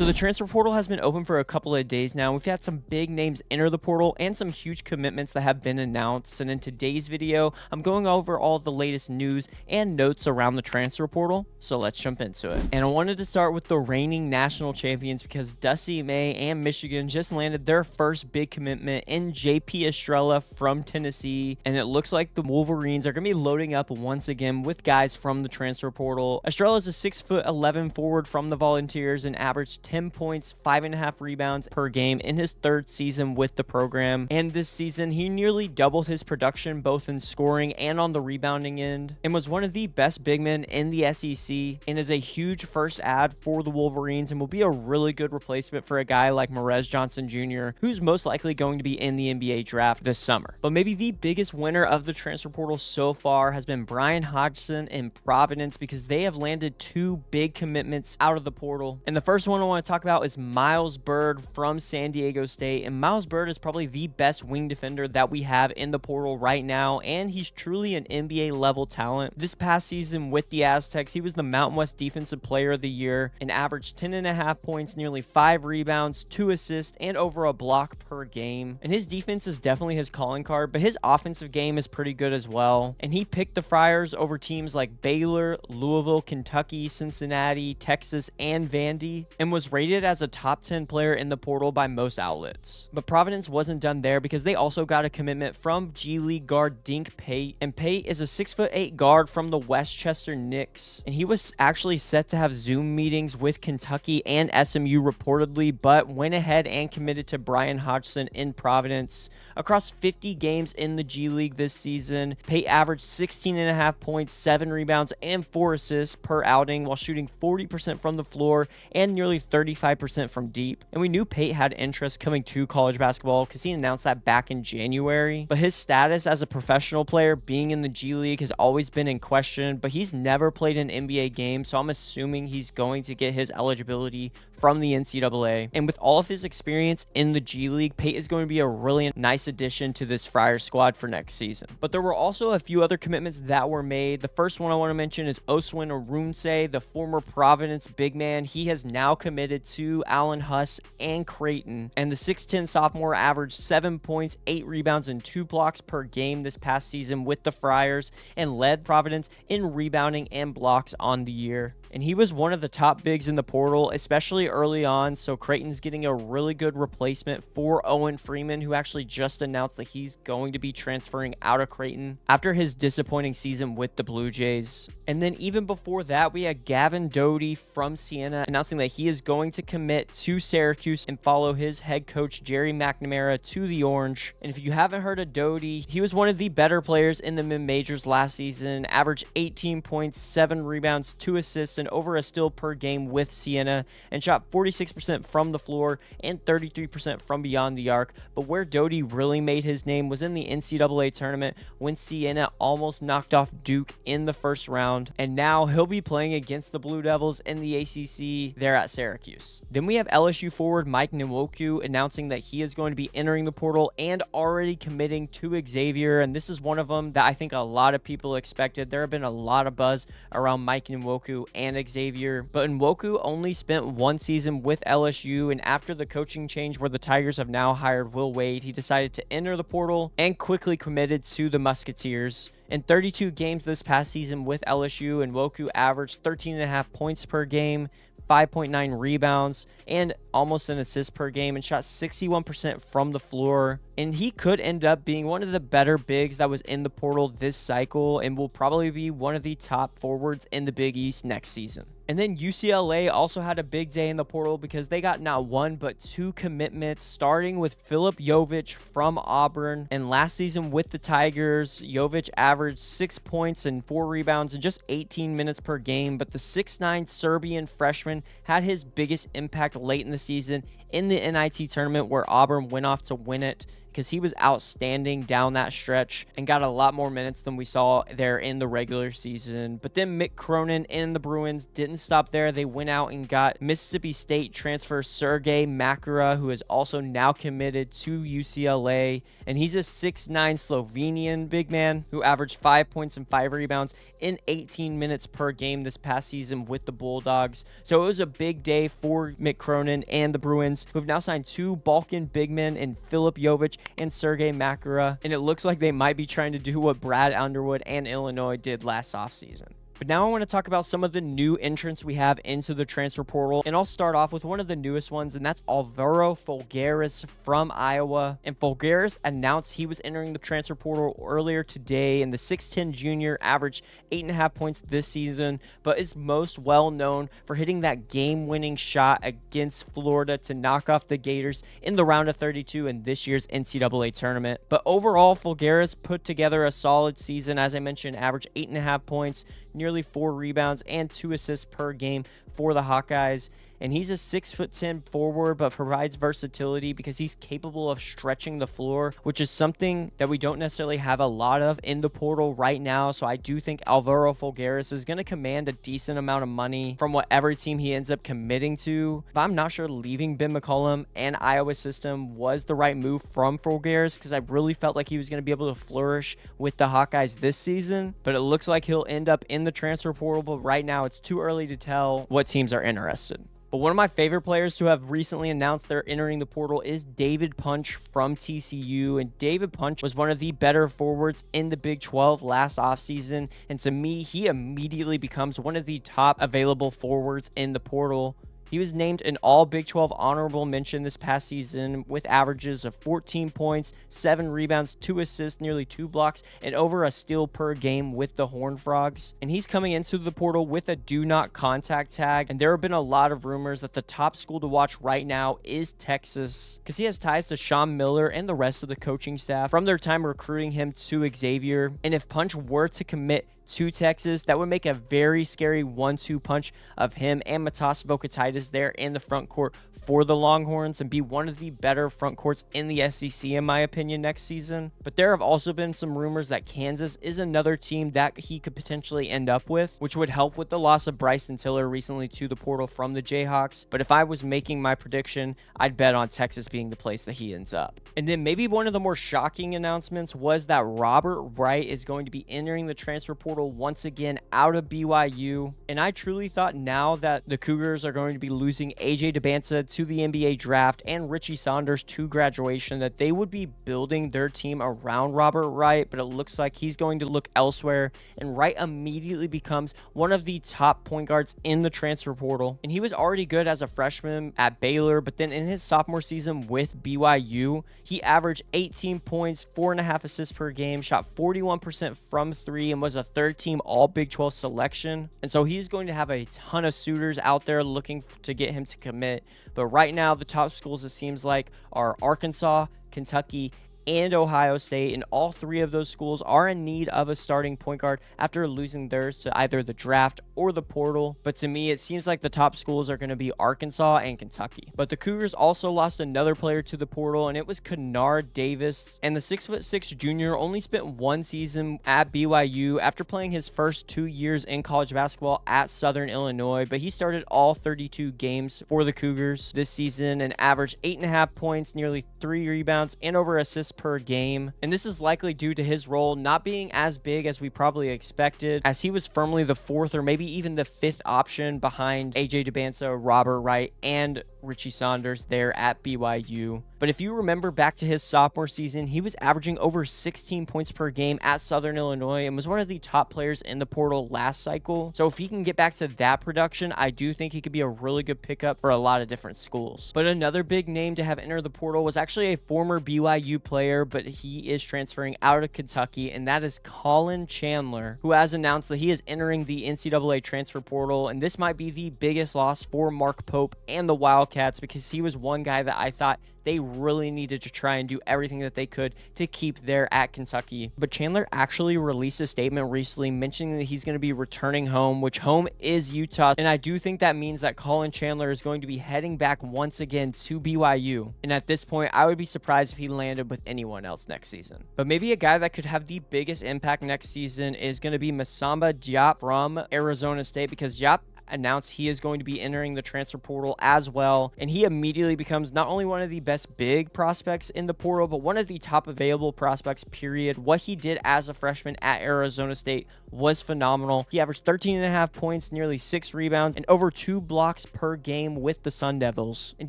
So the transfer portal has been open for a couple of days now. We've had some big names enter the portal and some huge commitments that have been announced. And in today's video, I'm going over all the latest news and notes around the transfer portal. So let's jump into it. And I wanted to start with the reigning national champions because Dusty May and Michigan just landed their first big commitment in JP Estrella from Tennessee. And it looks like the Wolverines are going to be loading up once again with guys from the transfer portal. Estrella is a 6'11" forward from the Volunteers and averaged 10 points, 5.5 rebounds per game in his third season with the program. And this season, he nearly doubled his production both in scoring and on the rebounding end, and was one of the best big men in the SEC, and is a huge first add for the Wolverines and will be a really good replacement for a guy like Morez Johnson Jr., who's most likely going to be in the NBA draft this summer. But maybe the biggest winner of the transfer portal so far has been Bryan Hodgson in Providence, because they have landed two big commitments out of the portal. And the first one I want to talk about is Miles Byrd from San Diego State. And Miles Byrd is probably the best wing defender that we have in the portal right now, and he's truly an NBA level talent. This past season with the Aztecs, he was the Mountain West Defensive Player of the Year and averaged 10.5 points, nearly 5 rebounds, 2 assists, and over a block per game. And his defense is definitely his calling card, but his offensive game is pretty good as well. And he picked the Friars over teams like Baylor, Louisville, Kentucky, Cincinnati, Texas, and Vandy, and was rated as a top 10 player in the portal by most outlets. But Providence wasn't done there, because they also got a commitment from G League guard Dink Pate, and Pate is a 6'8" guard from the Westchester Knicks, and he was actually set to have Zoom meetings with Kentucky and SMU reportedly, but went ahead and committed to Bryan Hodgson in Providence. Across 50 games in the G League this season, Pate averaged 16.5 points, 7 rebounds, and 4 assists per outing, while shooting 40% from the floor and nearly 35% from deep. And we knew Pate had interest coming to college basketball because he announced that back in January. But his status as a professional player being in the G League has always been in question, but he's never played an NBA game, so I'm assuming he's going to get his eligibility from the NCAA. And with all of his experience in the G League, Pate is going to be a really nice addition to this Friars squad for next season. But there were also a few other commitments that were made. The first one I want to mention is Oswin Erhunmwunse, the former Providence big man. He has now committed to Allen Huss and Creighton, and the 6'10" sophomore averaged 7 points, 8 rebounds, and 2 blocks per game this past season with the Friars, and led Providence in rebounding and blocks on the year. And he was one of the top bigs in the portal, especially early on, so Creighton's getting a really good replacement for Owen Freeman, who actually just announced that he's going to be transferring out of Creighton after his disappointing season with the Blue Jays. And then even before that, we had Gavin Doty from Siena announcing that he is going to commit to Syracuse and follow his head coach Jerry McNamara to the Orange. And if you haven't heard of Doty, he was one of the better players in the mid-majors last season, averaged 18 points, 7 rebounds, 2 assists, and over a steal per game with Siena, and shot 46% from the floor and 33% from beyond the arc. But where Doty really made his name was in the NCAA tournament when Siena almost knocked off Duke in the first round, and now he'll be playing against the Blue Devils in the ACC there at Syracuse. Then we have LSU forward Mike Nwoko announcing that he is going to be entering the portal and already committing to Xavier, and this is one of them that I think a lot of people expected. There have been a lot of buzz around Mike Nwoko and Xavier, but Nwoko only spent one season with LSU, and after the coaching change where the Tigers have now hired Will Wade, he decided to enter the portal and quickly committed to the Musketeers. In 32 games this past season with LSU, Nwoko averaged 13.5 points per game, 5.9 rebounds, and almost an assist per game, and shot 61% from the floor. And he could end up being one of the better bigs that was in the portal this cycle, and will probably be one of the top forwards in the Big East next season. And then UCLA also had a big day in the portal, because they got not one but 2 commitments, starting with Filip Jovic from Auburn. And last season with the Tigers, Jovic averaged 6 points and 4 rebounds in just 18 minutes per game, but the 6'9" Serbian freshman had his biggest impact late in the season in the NIT tournament, where Auburn went off to win it, because because he was outstanding down that stretch and got a lot more minutes than we saw there in the regular season. But then Mick Cronin and the Bruins didn't stop there. They went out and got Mississippi State transfer Syrgay Makara, who is also now committed to UCLA, and he's a 6'9" Slovenian big man who averaged 5 points and 5 rebounds in 18 minutes per game this past season with the Bulldogs. So it was a big day for Mick Cronin and the Bruins, who have now signed 2 Balkan big men in Filip Jovic and Syrgay Makara, and it looks like they might be trying to do what Brad Underwood and Illinois did last offseason. But now I want to talk about some of the new entrants we have into the transfer portal, and I'll start off with one of the newest ones, and that's Alvaro Folguieras from Iowa. And Folguieras announced he was entering the transfer portal earlier today, and the 6'10 junior averaged 8.5 points this season, but is most well known for hitting that game-winning shot against Florida to knock off the Gators in the round of 32 in this year's NCAA tournament. But overall, Folguieras put together a solid season. As I mentioned, averaged 8.5 points, nearly 4 rebounds, and 2 assists per game for the Hawkeyes. And he's a 6'10" forward, but provides versatility because he's capable of stretching the floor, which is something that we don't necessarily have a lot of in the portal right now. So I do think Alvaro Folguieras is going to command a decent amount of money from whatever team he ends up committing to. But I'm not sure leaving Ben McCollum and Iowa system was the right move from Folguieras, because I really felt like he was going to be able to flourish with the Hawkeyes this season. But it looks like he'll end up in the transfer portal, but right now it's too early to tell what teams are interested. But one of my favorite players who have recently announced they're entering the portal is David Punch from TCU. And David Punch was one of the better forwards in the Big 12 last offseason. And to me, he immediately becomes one of the top available forwards in the portal. He was named an all Big 12 honorable mention this past season with averages of 14 points, 7 rebounds, 2 assists, nearly 2 blocks, and over a steal per game with the Horned Frogs. And he's coming into the portal with a do not contact tag. And there have been a lot of rumors that the top school to watch right now is Texas, because he has ties to Sean Miller and the rest of the coaching staff from their time recruiting him to Xavier. And if Punch were to commit to Texas, that would make a very scary 1-2 punch of him and Matas Vokatitis there in the front court for the Longhorns, and be one of the better front courts in the SEC in my opinion next season. But there have also been some rumors that Kansas is another team that he could potentially end up with, which would help with the loss of Bryson Tiller recently to the portal from the Jayhawks. But if I was making my prediction, I'd bet on Texas being the place that he ends up. And then maybe one of the more shocking announcements was that Robert Wright is going to be entering the transfer portal once again out of BYU. And I truly thought now that the Cougars are going to be losing AJ DeBanza to the NBA draft and Richie Saunders to graduation, that they would be building their team around Robert Wright, but it looks like he's going to look elsewhere, and Wright immediately becomes one of the top point guards in the transfer portal. And he was already good as a freshman at Baylor, but then in his sophomore season with BYU, he averaged 18 points, 4.5 assists per game, shot 41% from 3, and was a third-team all Big 12 selection. And so he's going to have a ton of suitors out there looking to get him to commit. But right now, the top schools, it seems like, are Arkansas, Kentucky, and Ohio State, and all 3 of those schools are in need of a starting point guard after losing theirs to either the draft or the portal. But to me, it seems like the top schools are going to be Arkansas and Kentucky. But the Cougars also lost another player to the portal, and it was Kennard Davis. And the 6'6" junior only spent 1 season at BYU after playing his first 2 years in college basketball at Southern Illinois, but he started all 32 games for the Cougars this season and averaged 8.5 points, nearly 3 rebounds, and over assists per game. And this is likely due to his role not being as big as we probably expected, as he was firmly the 4th or maybe even the 5th option behind AJ DeBanza, Robert Wright, and Richie Saunders there at BYU. But if you remember back to his sophomore season, he was averaging over 16 points per game at Southern Illinois and was one of the top players in the portal last cycle. So if he can get back to that production, I do think he could be a really good pickup for a lot of different schools. But another big name to have entered the portal was actually a former BYU player, but he is transferring out of Kentucky, and that is Collin Chandler, who has announced that he is entering the NCAA transfer portal. And this might be the biggest loss for Mark Pope and the Wildcats, because he was one guy that I thought they really needed to try and do everything that they could to keep there at Kentucky. But Chandler actually released a statement recently mentioning that he's going to be returning home, which home is Utah. And I do think that means that Collin Chandler is going to be heading back once again to BYU. And at this point, I would be surprised if he landed with anyone else next season. But maybe a guy that could have the biggest impact next season is going to be Massamba Diop from Arizona State, because Diop announced he is going to be entering the transfer portal as well, and he immediately becomes not only one of the best big prospects in the portal, but one of the top available prospects, period. What he did as a freshman at Arizona State was phenomenal. He averaged 13.5 points, nearly 6 rebounds, and over 2 blocks per game with the Sun Devils. And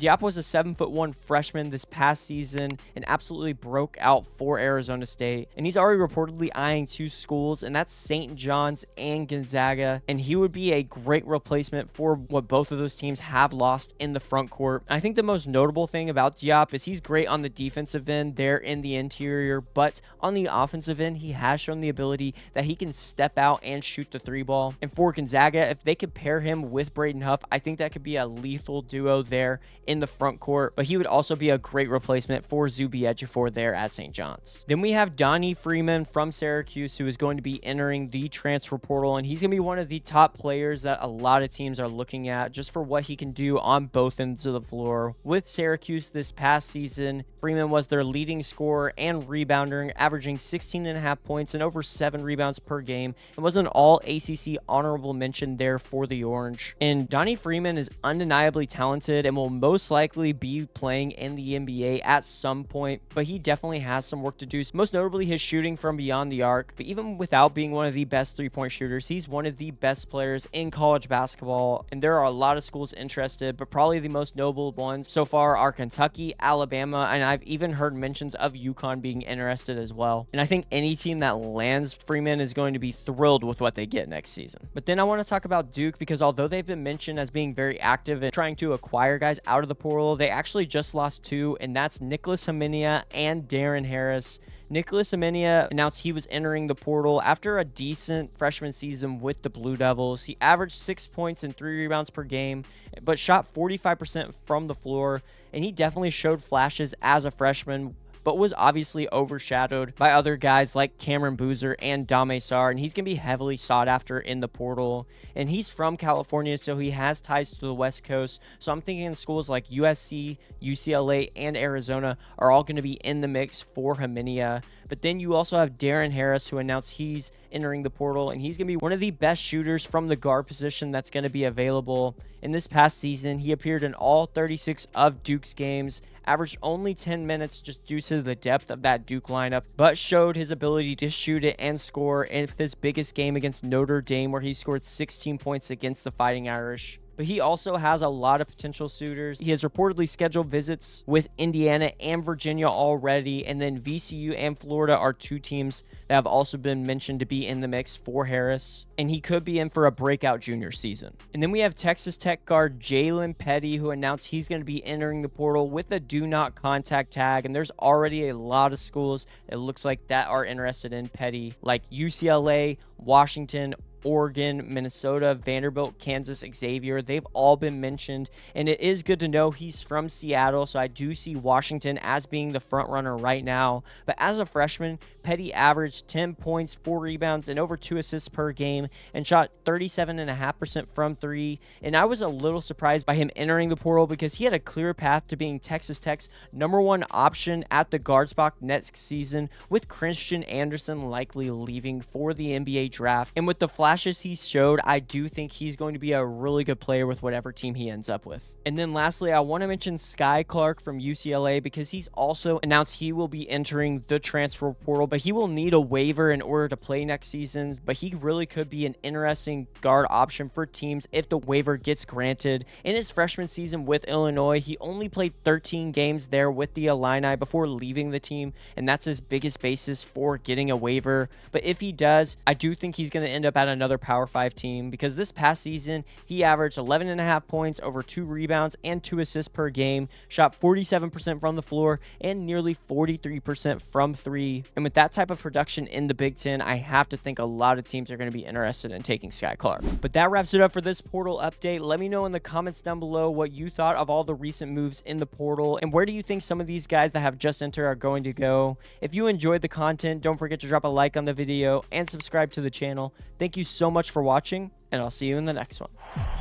Diop was a 7'1" freshman this past season and absolutely broke out for Arizona State. And he's already reportedly eyeing 2 schools, and that's St. John's and Gonzaga. And he would be a great replacement for what both of those teams have lost in the front court. I think the most notable thing about Diop is he's great on the defensive end there in the interior, but on the offensive end, he has shown the ability that he can step out and shoot the 3 ball. And for Gonzaga, if they could pair him with Braden Huff, I think that could be a lethal duo there in the front court, but he would also be a great replacement for Zuby Ejiofor there at St. John's. Then we have Donnie Freeman from Syracuse, who is going to be entering the transfer portal, and he's going to be one of the top players that a lot of teams are looking at just for what he can do on both ends of the floor. With Syracuse this past season, Freeman was their leading scorer and rebounder, averaging 16.5 points and over 7 rebounds per game, and was an all-ACC honorable mention there for the Orange. And Donnie Freeman is undeniably talented and will most likely be playing in the NBA at some point, but he definitely has some work to do, most notably his shooting from beyond the arc. But even without being one of the best three-point shooters, he's one of the best players in college basketball, and there are a lot of schools interested, but probably the most notable ones so far are Kentucky, Alabama, and I've even heard mentions of UConn being interested as well. And I think any team that lands Freeman is going to be thrilled with what they get next season. But then I want to talk about Duke, because although they've been mentioned as being very active in trying to acquire guys out of the portal, they actually just lost 2, and that's Nikolas Khamenia and Darren Harris. Nikolas Khamenia announced he was entering the portal after a decent freshman season with the Blue Devils. He averaged 6 points and 3 rebounds per game, but shot 45% from the floor, and he definitely showed flashes as a freshman, but was obviously overshadowed by other guys like Cameron Boozer and Dame Sarr, and he's going to be heavily sought after in the portal. And he's from California, so he has ties to the West Coast, so I'm thinking schools like USC, UCLA, and Arizona are all going to be in the mix for Khamenia. But then you also have Darren Harris, who announced he's entering the portal, and he's going to be one of the best shooters from the guard position that's going to be available. In this past season, he appeared in all 36 of Duke's games, averaged only 10 minutes just due to the depth of that Duke lineup, but showed his ability to shoot it and score in his biggest game against Notre Dame, where he scored 16 points against the Fighting Irish. But he also has a lot of potential suitors. He has reportedly scheduled visits with Indiana and Virginia already, and then VCU and Florida are 2 teams that have also been mentioned to be in the mix for Harris, and he could be in for a breakout junior season. And then we have Texas Tech guard Jaylen Petty, who announced he's going to be entering the portal with a do not contact tag, and there's already a lot of schools it looks like that are interested in Petty, like UCLA, Washington, Oregon, Minnesota, Vanderbilt, Kansas, Xavier. They've all been mentioned, and it is good to know he's from Seattle, so I do see Washington as being the front runner right now. But as a freshman, Petty averaged 10 points, 4 rebounds, and over 2 assists per game, and shot 37.5% from 3. And I was a little surprised by him entering the portal, because he had a clear path to being Texas Tech's #1 option at the guard spot next season, with Christian Anderson likely leaving for the NBA draft. And with the flashes he showed, I do think he's going to be a really good player with whatever team he ends up with. And then lastly, I want to mention Skyy Clark from UCLA, because he's also announced he will be entering the transfer portal, but he will need a waiver in order to play next season. But he really could be an interesting guard option for teams if the waiver gets granted. In his freshman season with Illinois, he only played 13 games there with the Illini before leaving the team, and that's his biggest basis for getting a waiver. But if he does, I do think he's going to end up at another Power 5 team, because this past season, he averaged 11.5 points, over 2 rebounds, and 2 assists per game, shot 47% from the floor, and nearly 43% from 3. And with that type of production in the Big Ten, I have to think a lot of teams are going to be interested in taking Skyy Clark. But that wraps it up for this portal update. Let me know in the comments down below what you thought of all the recent moves in the portal, and where do you think some of these guys that have just entered are going to go. If you enjoyed the content, don't forget to drop a like on the video and subscribe to the channel. Thank you so much for watching, and I'll see you in the next one.